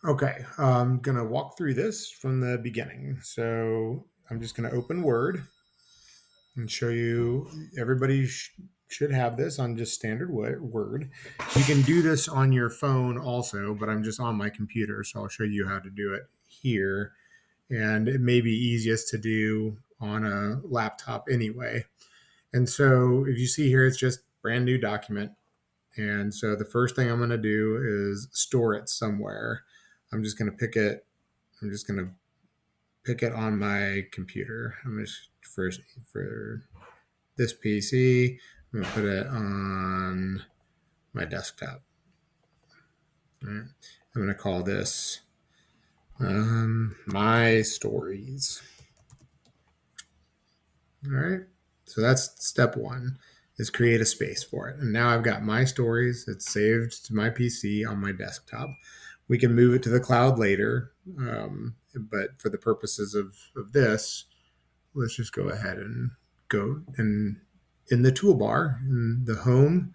Okay, I'm going to walk through this from the beginning. So I'm just going to open Word and show you. Everybody should have this on just standard Word. You can do this on your phone also, but I'm just on my computer, so I'll show you how to do it here. And it may be easiest to do on a laptop anyway. And so if you see here, it's just brand new document. And so the first thing I'm going to do is store it somewhere. I'm just going to pick it. I'm just going to pick it on my computer. I'm just for this PC. I'm going to put it on my desktop. All right. I'm going to call this my stories. All right. So that's step one, is create a space for it. And now I've got my stories. It's saved to my PC on my desktop. We can move it to the cloud later. But for the purposes of this, let's just go ahead and go and in the toolbar, in the home,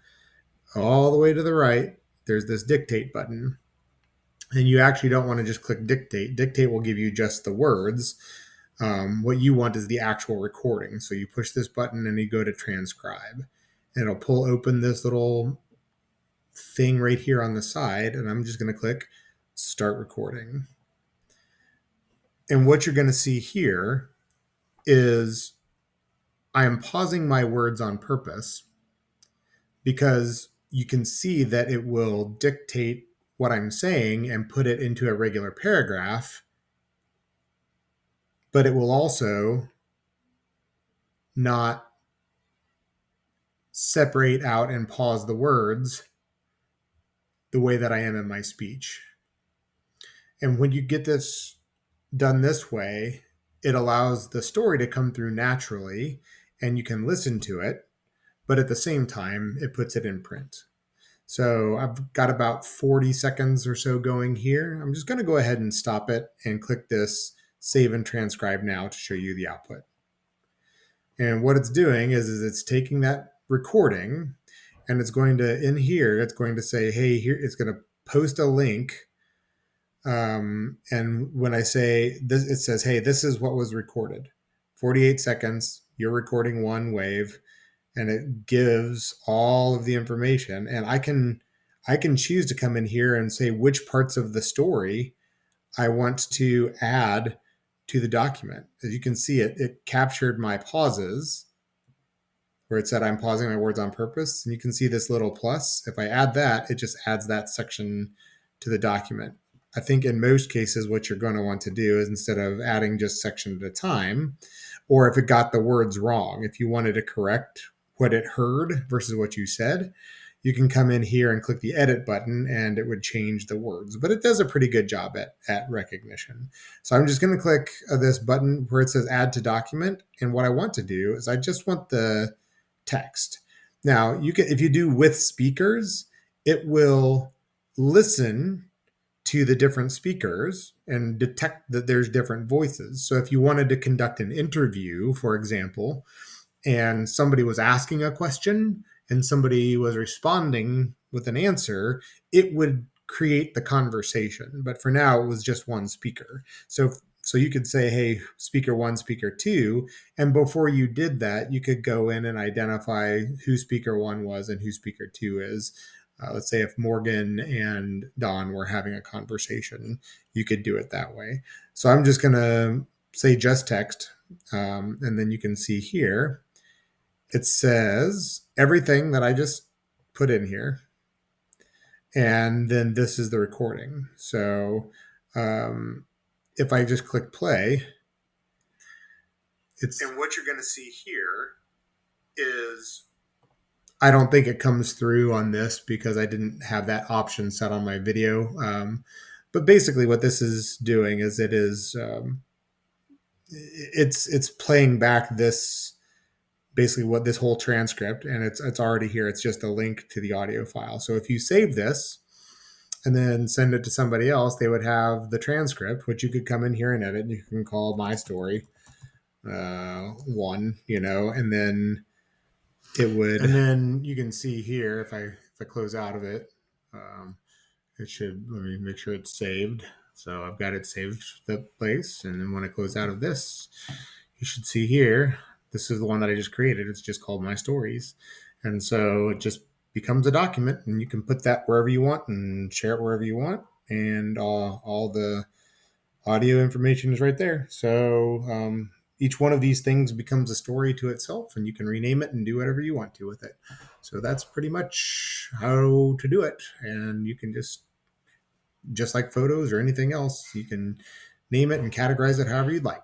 all the way to the right, there's this dictate button. And you actually don't want to just click dictate. Dictate will give you just the words. What you want is the actual recording. So you push this button and you go to transcribe. And it'll pull open this little thing right here on the side. And I'm just going to click start recording. And what you're going to see here is I am pausing my words on purpose because you can see that it will dictate what I'm saying and put it into a regular paragraph, but it will also not separate out and pause the words the way that I am in my speech. And when you get this done this way, it allows the story to come through naturally and you can listen to it, but at the same time, it puts it in print. So I've got about 40 seconds or so going here. I'm just going to go ahead and stop it and click this save and transcribe now to show you the output. And what it's doing is it's taking that recording and it's going to, in here, it's going to say, hey, here, it's going to post a link. And when I say this, it says, hey, this is what was recorded. 48 seconds, you're recording one wave, and it gives all of the information. And I can choose to come in here and say which parts of the story I want to add to the document. As you can see, it captured my pauses where it said I'm pausing my words on purpose. And you can see this little plus. If I add that, it just adds that section to the document. I think in most cases, what you're going to want to do is instead of adding just section at a time, or if it got the words wrong, if you wanted to correct what it heard versus what you said, you can come in here and click the edit button and it would change the words. But it does a pretty good job at recognition. So I'm just going to click this button where it says add to document. And what I want to do is I just want the text. Now, you can, if you do with speakers, it will listen to the different speakers and detect that there's different voices. So if you wanted to conduct an interview, for example, and somebody was asking a question and somebody was responding with an answer, it would create the conversation. But for now, it was just one speaker. So you could say, hey, speaker one, speaker two. And before you did that, you could go in and identify who speaker one was and who speaker two is. Let's say if Morgan and Don were having a conversation, you could do it that way. So I'm just going to say just text. And then you can see here, it says everything that I just put in here. And then this is the recording. So if I just click play, and what you're going to see here is, I don't think it comes through on this because I didn't have that option set on my video. But basically what this is doing is it's playing back this, basically what this whole transcript, and it's already here. It's just a link to the audio file. So if you save this and then send it to somebody else, they would have the transcript, which you could come in here and edit. You can call my story one, and then it would, and then you can see here if I close out of it, it should, let me make sure it's saved. So I've got it saved the place. And then when I close out of this, you should see here, this is the one that I just created. It's just called My Stories. And so it just becomes a document, and you can put that wherever you want and share it wherever you want. And all the audio information is right there. So each one of these things becomes a story to itself, and you can rename it and do whatever you want to with it. So that's pretty much how to do it. And you can just like photos or anything else, you can name it and categorize it however you'd like.